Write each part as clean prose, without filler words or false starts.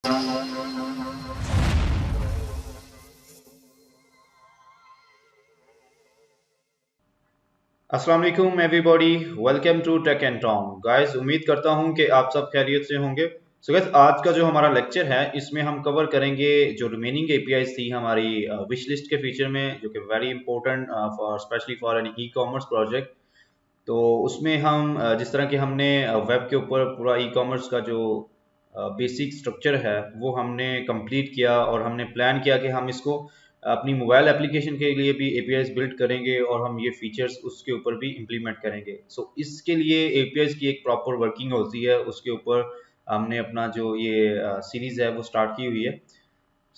अस्सलाम वालेकुम everybody, welcome to tech and Tom guys. उम्मीद करता हूं कि आप सब खैरियत से होंगे। सो गाइस, आज का जो हमारा लेक्चर है इसमें हम कवर करेंगे जो रिमेनिंग एपीआईज थी हमारी विश लिस्ट के फीचर में, जो कि very important for specially for an e commerce project. तो उसमें हम जिस तरह के हमने वेब के ऊपर पूरा ई कॉमर्स का जो बेसिक स्ट्रक्चर है वो हमने कंप्लीट किया, और हमने प्लान किया कि हम इसको अपनी मोबाइल एप्लीकेशन के लिए भी एपीआईज बिल्ड करेंगे और हम ये फीचर्स उसके ऊपर भी इम्प्लीमेंट करेंगे। सो इसके लिए एपीआईज की एक प्रॉपर वर्किंग होती है, उसके ऊपर हमने अपना जो ये सीरीज़ है वो स्टार्ट की हुई है।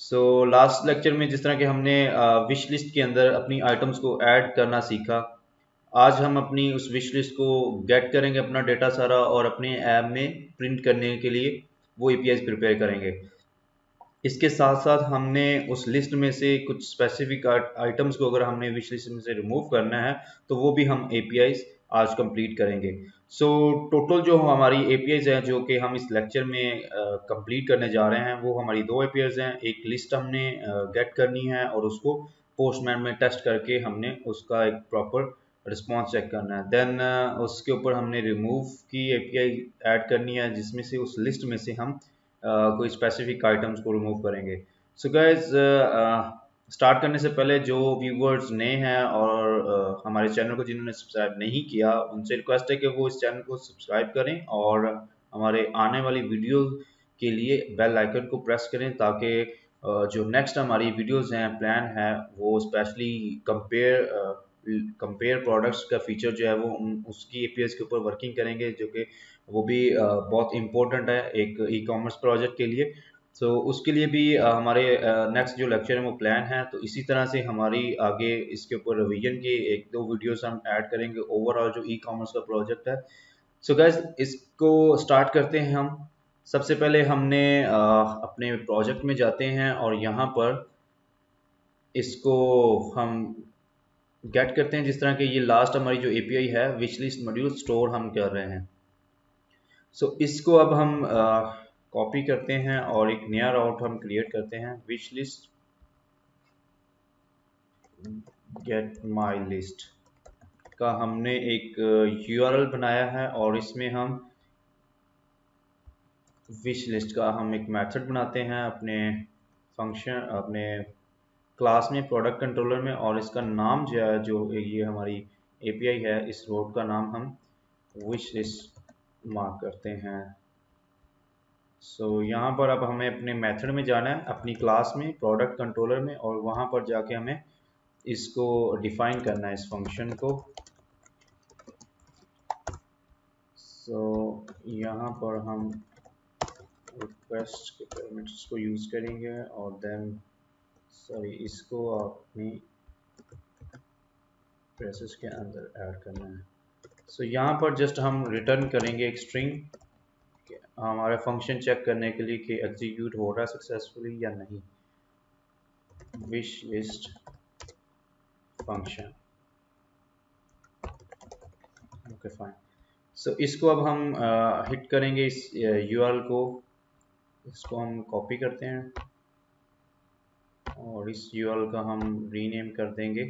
सो लास्ट लेक्चर में जिस तरह के हमने विश लिस्ट के अंदर अपनी आइटम्स को ऐड करना सीखा, आज हम अपनी उस विश लिस्ट को गेट करेंगे, अपना डेटा सारा, और अपने ऐप में प्रिंट करने के लिए वो एपीआईज प्रिपेयर करेंगे। इसके साथ साथ हमने उस लिस्ट में से कुछ स्पेसिफिक आइटम्स को अगर हमने विश लिस्ट में से रिमूव करना है तो वो भी हम एपीआईज आज कंप्लीट करेंगे। सो टोटल जो हमारी एपीआईज हैं जो कि हम इस लेक्चर में कंप्लीट करने जा रहे हैं, वो हमारी दो एपीआईज हैं। एक लिस्ट हमने गेट करनी है और उसको पोस्टमैन में टेस्ट करके हमने उसका एक प्रॉपर रिस्पॉन्स चेक करना है। देन उसके ऊपर हमने रिमूव की एपीआई ऐड करनी है, जिसमें से उस लिस्ट में से हम कोई स्पेसिफिक आइटम्स को रिमूव करेंगे। सो गाइज, स्टार्ट करने से पहले जो व्यूवर्स नए हैं और हमारे चैनल को जिन्होंने सब्सक्राइब नहीं किया, उनसे रिक्वेस्ट है कि वो इस चैनल को सब्सक्राइब करें और हमारे आने वाली वीडियो के लिए बेल आइकन को प्रेस करें, ताकि जो नेक्स्ट हमारी वीडियोस हैं, प्लान है, वो स्पेशली कंपेयर प्रोडक्ट्स का फीचर जो है वो उसकी एपीएस के ऊपर वर्किंग करेंगे, जो कि वो भी बहुत इम्पोर्टेंट है एक ई कॉमर्स प्रोजेक्ट के लिए। तो उसके लिए भी हमारे नेक्स्ट जो लेक्चर है वो प्लान है। तो इसी तरह से हमारी आगे इसके ऊपर रिवीजन की एक दो वीडियोस हम ऐड करेंगे ओवरऑल जो ई कॉमर्स का प्रोजेक्ट है। सो गैस, इसको स्टार्ट करते हैं हम। सबसे पहले हमने अपने प्रोजेक्ट में जाते हैं और यहाँ पर इसको हम गेट करते हैं। जिस तरह के ये लास्ट हमारी जो एपीआई है, विश लिस्ट मॉड्यूल स्टोर हम कर रहे हैं। सो इसको अब हम कॉपी करते हैं और एक नया राउट हम क्रिएट करते हैं। Wish list get my list का हमने एक यूआरएल बनाया है, और इसमें हम विश लिस्ट का हम एक मेथड बनाते हैं अपने फंक्शन, अपने क्लास में, प्रोडक्ट कंट्रोलर में, और इसका नाम जो है, जो ये हमारी एपीआई है, इस रोड का नाम हम विश लिस्ट मार्क करते हैं। सो यहाँ पर अब हमें अपने मेथड में जाना है, अपनी क्लास में, प्रोडक्ट कंट्रोलर में, और वहाँ पर जाके हमें इसको डिफाइन करना है, इस फंक्शन को। सो यहाँ पर हम रिक्वेस्ट के पैरामीटर्स को यूज़ करेंगे, और देन सॉरी, इसको अपनी प्रेसेस के अंदर ऐड करना है। सो यहाँ पर जस्ट हम रिटर्न करेंगे एक स्ट्रिंग, हमारा फंक्शन चेक करने के लिए कि एग्जीक्यूट हो रहा है सक्सेसफुली या नहीं। Wish list function, okay fine. So इसको अब हम हिट करेंगे, इस यूआरएल को, इसको हम कॉपी करते हैं और इस यूआरएल का हम रीनेम कर देंगे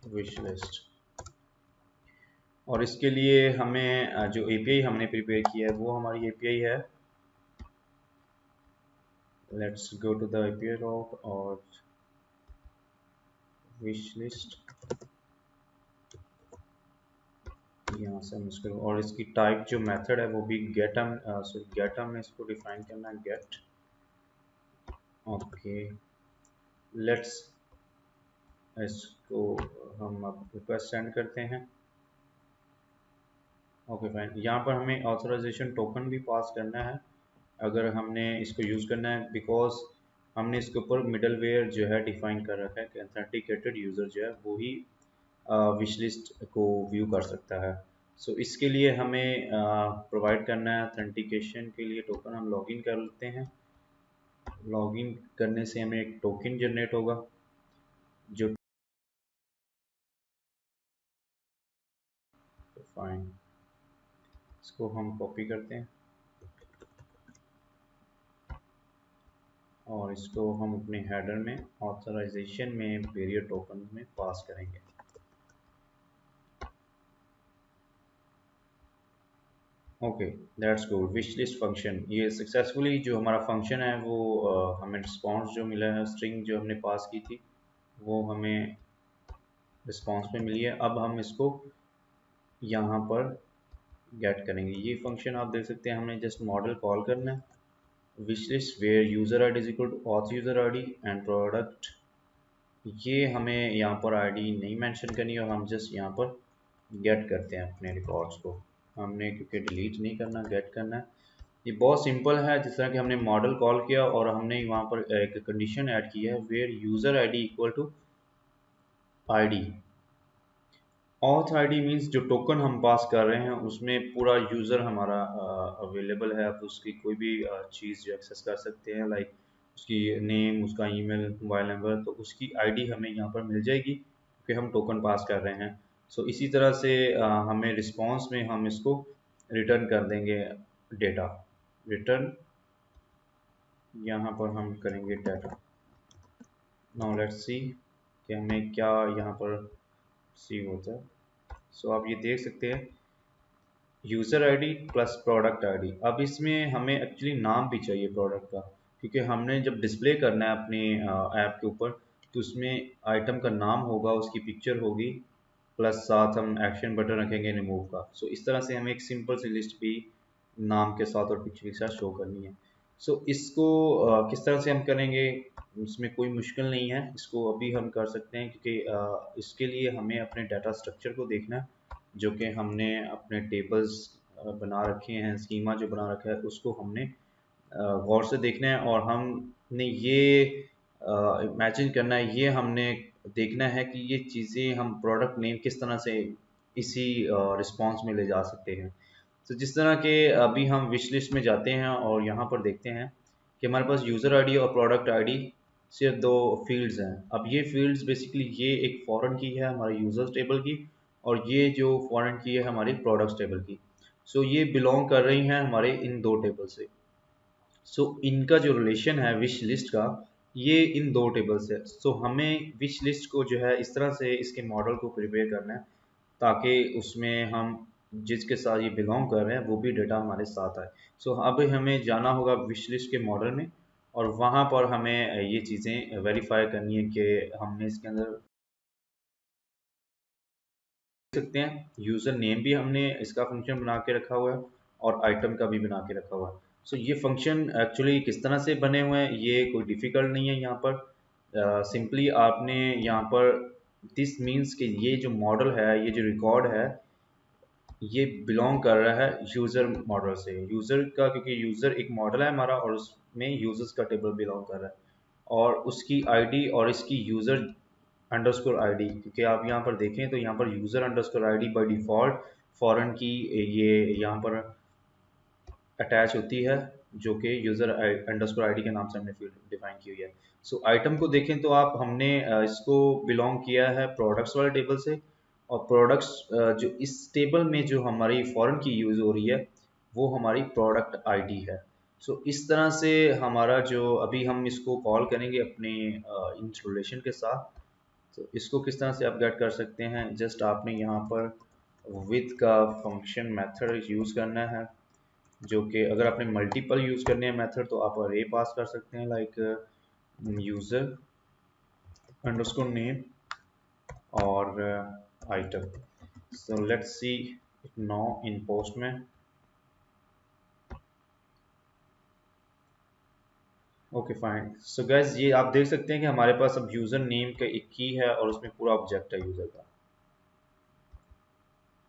विश लिस्ट। और इसके लिए हमें जो एपीआई हमने प्रिपेयर किया है वो हमारी एपीआई है। Let's go to the API log और विश लिस्ट, यहाँ से हम इसको, और इसकी टाइप जो मेथड है वो भी गेटम, सॉरी गेटम में इसको डिफाइन करना है, गेट। ओके, लेट्स इसको हम अब रिक्वेस्ट सेंड करते हैं। ओके फाइन, यहाँ पर हमें ऑथराइजेशन टोकन भी पास करना है अगर हमने इसको यूज़ करना है, बिकॉज हमने इसके ऊपर मिडलवेयर जो है डिफाइन कर रखा है कि ऑथेंटिकेटेड यूज़र जो है वो ही विश लिस्ट को व्यू कर सकता है। सो इसके लिए हमें प्रोवाइड करना है ऑथेंटिकेशन के लिए टोकन। हम लॉगिन कर लेते हैं। लॉगिन करने से हमें एक टोकन जनरेट होगा, जो फाइन। इसको हम कॉपी करते हैं और इसको हम अपने हेडर में ऑथराइजेशन में पीरियड टोकन में पास करेंगे। Okay, that's good. Wish list function, ये सक्सेसफुली जो हमारा फंक्शन है वो हमें रिस्पॉन्स जो मिला है, स्ट्रिंग जो हमने पास की थी वो हमें रिस्पॉन्स में मिली है। अब हम इसको यहाँ पर गेट करेंगे। ये फंक्शन आप देख सकते हैं, हमें जस्ट मॉडल कॉल करना है। Wish list where user I D is equal to auth user I D and product, ये हमें यहाँ पर आईडी नहीं मेंशन करनी और हम जस्ट यहाँ पर गेट करते हैं अपने रिकॉर्ड्स को। हमने क्योंकि डिलीट नहीं करना, गेट करना है। ये बहुत सिंपल है, जिस तरह कि हमने मॉडल कॉल किया और हमने वहाँ पर एक कंडीशन ऐड की है where user ID equal to ID. Auth ID means जो टोकन हम पास कर रहे हैं उसमें पूरा यूज़र हमारा अवेलेबल है। आप उसकी कोई भी चीज़ जो एक्सेस कर सकते हैं, लाइक उसकी नेम, उसका ईमेल, मोबाइल नंबर, तो उसकी आईडी हमें यहाँ पर मिल जाएगी क्योंकि हम टोकन पास कर रहे हैं। सो इसी तरह से हमें रिस्पॉन्स में हम इसको रिटर्न कर देंगे डेटा। रिटर्न यहाँ पर हम करेंगे डाटा। नाउ लेट्स सी कि हमें क्या यहाँ पर सी होता है। सो आप ये देख सकते हैं user ID plus product ID. अब इसमें हमें एक्चुअली नाम भी चाहिए प्रोडक्ट का, क्योंकि हमने जब डिस्प्ले करना है अपने ऐप के ऊपर तो उसमें आइटम का नाम होगा, उसकी पिक्चर होगी, प्लस साथ हम एक्शन बटन रखेंगे रिमूव का। सो इस तरह से हमें एक सिंपल सी लिस्ट भी नाम के साथ और पिक्चर के साथ शो करनी है। सो इसको किस तरह से हम करेंगे, इसमें कोई मुश्किल नहीं है, इसको अभी हम कर सकते हैं क्योंकि इसके लिए हमें अपने डाटा स्ट्रक्चर को देखना है जो कि हमने अपने टेबल्स बना रखे हैं, स्कीमा जो बना रखा है उसको हमने गौर से देखना है और हमने ये इमेजिन करना है, ये हमने देखना है कि ये चीज़ें हम प्रोडक्ट नेम किस तरह से इसी रिस्पॉन्स में ले जा सकते हैं। तो जिस तरह के अभी हम विश लिस्ट में जाते हैं और यहाँ पर देखते हैं कि हमारे पास यूज़र आईडी और प्रोडक्ट आईडी सिर्फ दो फील्ड्स हैं। अब ये फील्ड्स बेसिकली ये एक फॉरेन की है हमारे यूज़र्स टेबल की और ये जो फॉरेन की है हमारी प्रोडक्ट्स टेबल की। सो ये बिलोंग कर रही हैं हमारे इन दो टेबल से। सो इनका जो रिलेशन है विश लिस्ट का, ये इन दो टेबल से। सो हमें विश लिस्ट को जो है इस तरह से इसके मॉडल को प्रिपेयर करना है ताकि उसमें हम जिसके साथ ये बिलोंग कर रहे हैं वो भी डेटा हमारे साथ आए। सो अब हमें जाना होगा विश लिस्ट के मॉडल में और वहाँ पर हमें ये चीज़ें वेरीफाई करनी है कि हमने इसके अंदर सकते हैं यूज़र नेम भी हमने इसका फंक्शन बना के रखा हुआ है और आइटम का भी बना के रखा हुआ है। सो ये फंक्शन एक्चुअली किस तरह से बने हुए हैं, ये कोई डिफ़िकल्ट नहीं है। यहाँ पर सिंपली आपने यहाँ पर दिस मीन्स कि ये जो मॉडल है, ये जो रिकॉर्ड है, ये बिलोंग कर रहा है यूज़र मॉडल से। यूज़र का, क्योंकि यूज़र एक मॉडल है हमारा और उसमें यूज़र्स का टेबल बिलोंग कर रहा है और उसकी आईडी और इसकी यूज़र अंडरस्कोर आईडी, क्योंकि आप यहाँ पर देखें तो यहाँ पर user underscore ID by default foreign की ये यहाँ पर अटैच होती है जो कि यूज़र अंडरस्कोर आईडी के नाम से हमने फील्ड डिफाइन की हुई है। सो आइटम को देखें तो आप हमने इसको बिलोंग किया है प्रोडक्ट्स वाले टेबल से और प्रोडक्ट्स जो इस टेबल में जो हमारी फॉरेन की यूज़ हो रही है वो हमारी प्रोडक्ट आईडी है। सो इस तरह से हमारा जो अभी हम इसको कॉल करेंगे अपने इन रिलेशन के साथ। तो इसको किस तरह से आप गेट कर सकते हैं, जस्ट आपने यहाँ पर विद का फंक्शन मेथड यूज़ करना है जो कि अगर आपने मल्टीपल यूज़ करने हैं मेथड तो आप अरे पास कर सकते हैं, लाइक यूज़र अंडरस्कोर नेम और item. So let's see now in post में। Okay fine. सो गैस ये आप देख सकते हैं कि हमारे पास अब यूज़र नेम का एक की है और उसमें पूरा ऑब्जेक्ट है यूज़र का,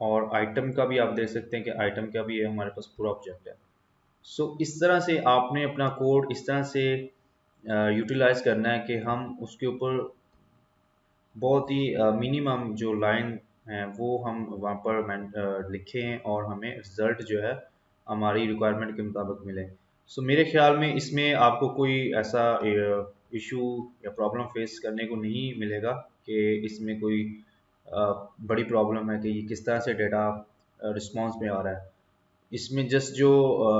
और आइटम का भी आप देख सकते हैं कि आइटम का भी है हमारे पास पूरा ऑब्जेक्ट है। सो इस तरह से आपने अपना कोड इस तरह से यूटिलाइज करना है कि हम उसके ऊपर बहुत ही मिनिमम जो लाइन है वो हम वहाँ पर लिखें और हमें रिज़ल्ट जो है हमारी रिक्वायरमेंट के मुताबिक मिले। सो मेरे ख्याल में इसमें आपको कोई ऐसा इशू या प्रॉब्लम फेस करने को नहीं मिलेगा कि इसमें कोई बड़ी प्रॉब्लम है कि ये किस तरह से डेटा रिस्पॉन्स में आ रहा है। इसमें जस्ट जो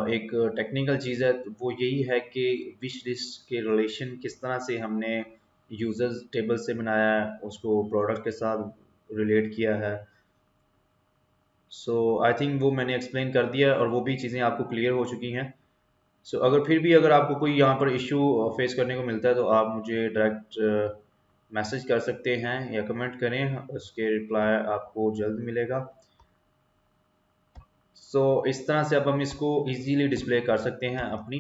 एक टेक्निकल चीज़ है वो यही है कि विश लिस्ट के रिलेशन किस तरह से हमने यूजर्स टेबल से बनाया है, उसको प्रोडक्ट के साथ रिलेट किया है। सो आई थिंक वो मैंने एक्सप्लेन कर दिया और वो भी चीज़ें आपको क्लियर हो चुकी हैं। सो अगर फिर भी अगर आपको कोई यहाँ पर इशू फेस करने को मिलता है तो आप मुझे डायरेक्ट मैसेज कर सकते हैं या कमेंट करें, उसके रिप्लाई आपको जल्द मिलेगा। सो इस तरह से अब हम इसको इजीली डिस्प्ले कर सकते हैं अपनी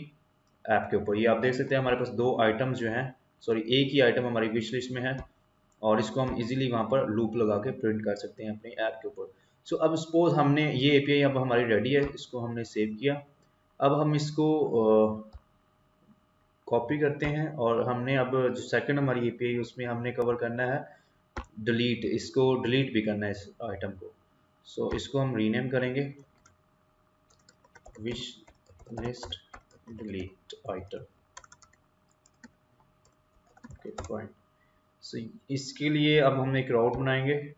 ऐप के ऊपर। ये आप देख सकते हैं हमारे पास दो आइटम्स जो हैं, सॉरी एक ही आइटम हमारी विश लिस्ट में है और इसको हम इजीली वहाँ पर लूप लगा के प्रिंट कर सकते हैं अपनी ऐप के ऊपर। सो अब सपोज हमने ये एपीआई अब हमारी रेडी है, इसको हमने सेव किया। अब हम इसको कॉपी करते हैं और हमने अब जो सेकंड हमारी एपीआई उसमें हमने कवर करना है डिलीट, इसको डिलीट भी करना है इस आइटम को। सो इसको हम रीनेम करेंगे wish list delete item. Okay fine. So इसके लिए अब हम एक राउट बनाएंगे,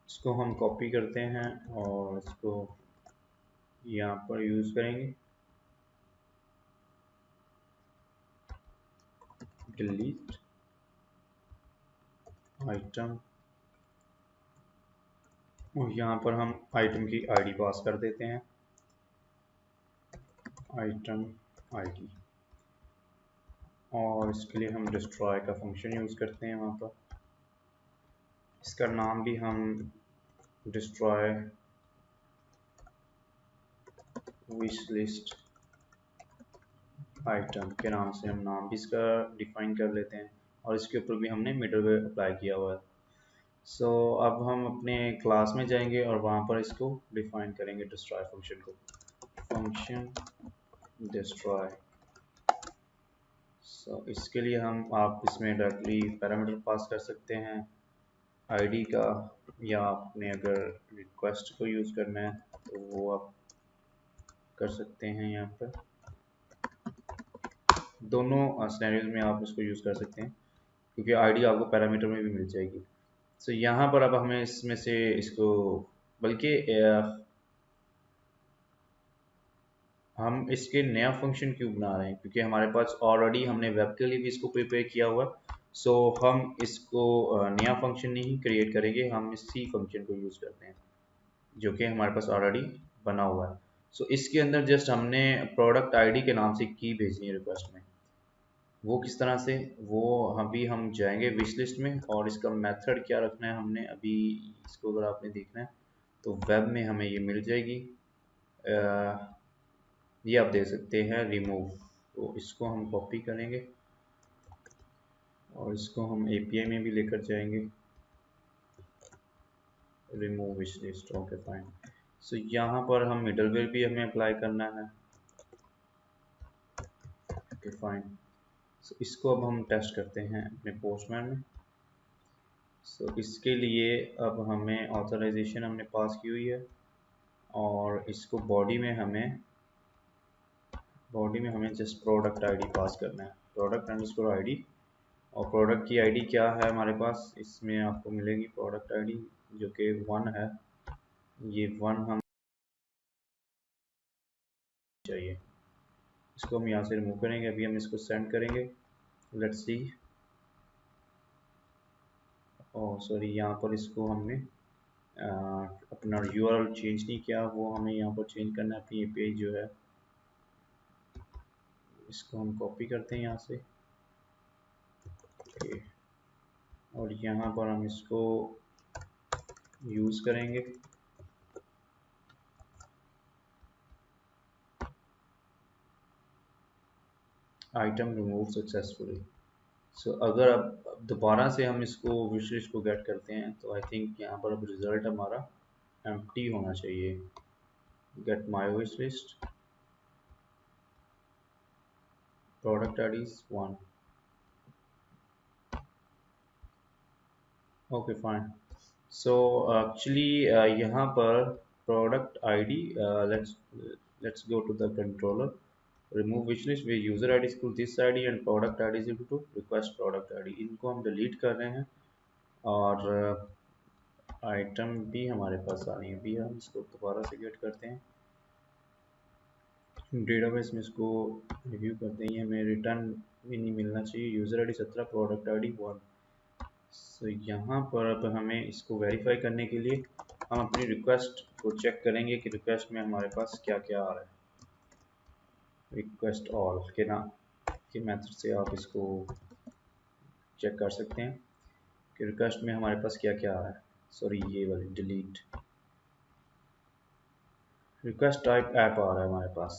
इसको हम कॉपी करते हैं और इसको यहाँ पर यूज करेंगे डिलीट आइटम और यहाँ पर हम आइटम की आईडी पास कर देते हैं, आइटम आईडी। और इसके लिए हम डिस्ट्रॉय का फंक्शन यूज़ करते हैं वहाँ पर। इसका नाम भी हम डिस्ट्रॉय विश लिस्ट आइटम के नाम से हम नाम भी इसका डिफाइन कर लेते हैं और इसके ऊपर भी हमने मिडलवेयर अप्लाई किया हुआ है। सो अब हम अपने क्लास में जाएंगे और वहाँ पर इसको डिफाइन करेंगे डिस्ट्रॉय फंक्शन को, फंक्शन डिस्ट्रॉय। सो इसके लिए हम आप इसमें डायरेक्टली पैरामीटर पास कर सकते हैं आईडी का, या आपने अगर रिक्वेस्ट को यूज़ करना है तो वो आप कर सकते हैं। यहाँ पर दोनों सिनेरियोज में आप उसको यूज़ कर सकते हैं क्योंकि आईडी आपको पैरामीटर में भी मिल जाएगी। सो यहाँ पर अब हमें इसमें से इसको बल्कि हम इसके नया फंक्शन क्यों बना रहे हैं क्योंकि हमारे पास ऑलरेडी हमने वेब के लिए भी इसको प्रिपेयर किया हुआ है। सो हम इसको नया फंक्शन नहीं क्रिएट करेंगे, हम इसी फंक्शन को यूज़ करते हैं जो कि हमारे पास ऑलरेडी बना हुआ है। सो इसके अंदर जस्ट हमने प्रोडक्ट आईडी के नाम से की भेजनी है रिक्वेस्ट में। वो किस तरह से, वो अभी हम जाएंगे विश लिस्ट में और इसका मेथड क्या रखना है हमने अभी इसको अगर आपने देखना है तो वेब में हमें ये मिल जाएगी। ये आप देख सकते हैं रिमूव, तो इसको हम कॉपी करेंगे और इसको हम एपीआई में भी लेकर जाएंगे remove wish list. Okay fine. So यहाँ पर हम मिडलवेयर भी हमें अप्लाई करना है। Okay fine. सो इसको अब हम टेस्ट करते हैं अपने पोस्टमैन में। सो इसके लिए अब हमें ऑथराइजेशन हमने पास की हुई है और इसको बॉडी में हमें जस्ट प्रोडक्ट आईडी पास करना है, प्रोडक्ट अंडरस्कोर आईडी। और प्रोडक्ट की आईडी क्या है हमारे पास, इसमें आपको मिलेगी प्रोडक्ट आईडी जो कि 1 है। ये 1 हम चाहिए, इसको हम यहाँ से रिमूव करेंगे। अभी हम इसको सेंड करेंगे, लेट्स सी। ओह सॉरी, यहाँ पर इसको हमने अपना यूआरएल चेंज नहीं किया, वो हमें यहाँ पर चेंज करना है अपनी एपीआई जो है। इसको हम कॉपी करते हैं यहाँ से और यहाँ पर हम इसको यूज़ करेंगे। Item remove successfully. सो अगर अब दोबारा से हम इसको विश लिस्ट को गेट करते हैं तो आई थिंक यहाँ पर अब रिज़ल्ट हमारा एम्प्टी होना चाहिए। Get my wish list, product ID is 1। Okay fine. So actually यहाँ पर product ID, let's go to the controller, remove wishlist where user id is equal to this id and product id is equal to request product id। इनको हम delete कर रहे हैं और item भी हमारे पास आ रही है, भी हम इसको दोबारा से गेट करते हैं डेटाबेस में, इसको रिव्यू करते हैं। हमें रिटर्न भी नहीं मिलना चाहिए। User ID 17, product ID 1। सो यहाँ पर अब हमें इसको वेरीफाई करने के लिए हम अपनी रिक्वेस्ट को चेक करेंगे कि रिक्वेस्ट में हमारे पास क्या क्या आ रहा है। रिक्वेस्ट ऑल के नाम के मेथड से आप इसको चेक कर सकते हैं कि रिक्वेस्ट में हमारे पास क्या क्या आ रहा है। सॉरी, ये वाली डिलीट। रिक्वेस्ट टाइप ऐप आ रहा है हमारे पास।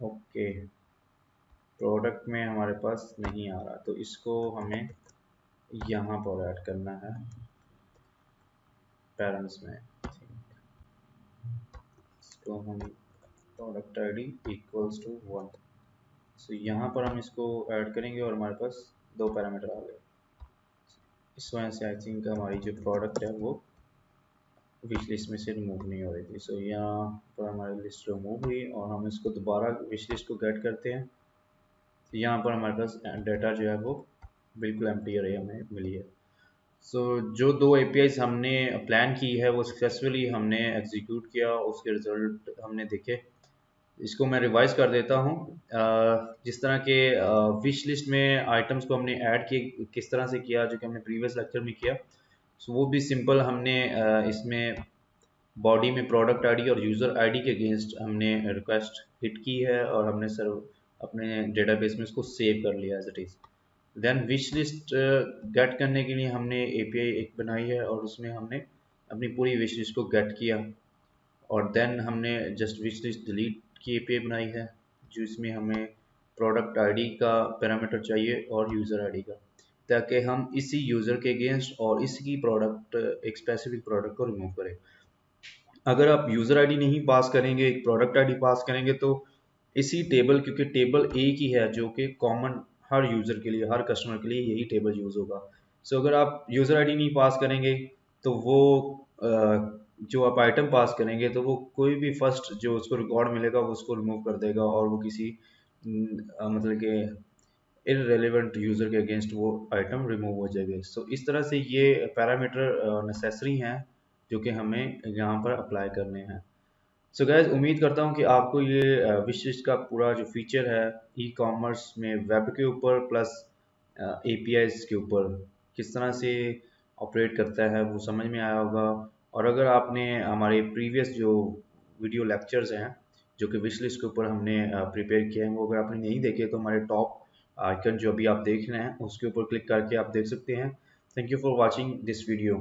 ओके, प्रोडक्ट में हमारे पास नहीं आ रहा, तो इसको हमें यहाँ पर ऐड करना है पेरेंट्स में। इसको हम प्रोडक्ट आईडी इक्वल्स टू 1। सो यहाँ पर हम इसको ऐड करेंगे और हमारे पास 2 पैरामीटर आ गए। इस वजह से आई थिंक हमारी जो प्रोडक्ट है वो विश लिस्ट में से रिमूव नहीं हो रही थी। सो यहाँ पर हमारी लिस्ट रिमूव हुई और हम इसको दोबारा विश लिस्ट को गेट करते हैं। तो यहाँ पर हमारे पास डाटा जो है वो बिल्कुल एम्प्टी अरे हमें मिली है। सो जो 2 APIs हमने प्लान की है वो सक्सेसफुली हमने एग्जीक्यूट किया, उसके रिजल्ट हमने देखे। इसको मैं रिवाइज कर देता हूँ। जिस तरह के विश लिस्ट में आइटम्स को हमने ऐड किए, किस तरह से किया, जो कि हमने प्रीवियस लेक्चर में किया, सो वो भी सिंपल हमने इसमें बॉडी में प्रोडक्ट आईडी और यूज़र आईडी के अगेंस्ट हमने रिक्वेस्ट हिट की है और हमने सर अपने डेटाबेस में इसको सेव कर लिया as it is. Then wish list get करने के लिए हमने API एक बनाई है और उसमें हमने अपनी पूरी विश लिस्ट को गेट किया और देन हमने जस्ट विश लिस्ट डिलीट की API बनाई है, जो इसमें हमें प्रोडक्ट आईडी का पैरामीटर चाहिए और यूज़र आईडी का, ताकि हम इसी यूज़र के अगेंस्ट और इसकी प्रोडक्ट एक स्पेसिफिक प्रोडक्ट को रिमूव करें। अगर आप यूज़र आईडी नहीं पास करेंगे, एक प्रोडक्ट आईडी पास करेंगे, तो इसी टेबल, क्योंकि टेबल एक ही है जो कि कॉमन हर यूज़र के लिए, हर कस्टमर के लिए यही टेबल यूज़ होगा। सो अगर आप यूज़र आईडी नहीं पास करेंगे तो वो जो आप आइटम पास करेंगे तो वो कोई भी फर्स्ट जो उसको रिकॉर्ड मिलेगा वो उसको रिमूव कर देगा और वो किसी मतलब कि इररेलेवेंट यूज़र के अगेंस्ट वो आइटम रिमूव हो जाएगा। सो इस तरह से ये पैरामीटर नेसेसरी हैं जो कि हमें यहाँ पर अप्लाई करने हैं। सो गैस, उम्मीद करता हूँ कि आपको ये विश लिस्ट का पूरा जो फीचर है ई कॉमर्स में वेब के ऊपर प्लस APIs के ऊपर किस तरह से ऑपरेट करता है वो समझ में आया होगा। और अगर आपने हमारे प्रीवियस जो वीडियो लेक्चर्स हैं जो कि विश लिस्ट के ऊपर हमने प्रिपेयर किए हैं, वो अगर आपने नहीं देखे तो हमारे टॉप आइकन जो अभी आप देख रहे हैं उसके ऊपर क्लिक करके आप देख सकते हैं। Thank you for watching this video.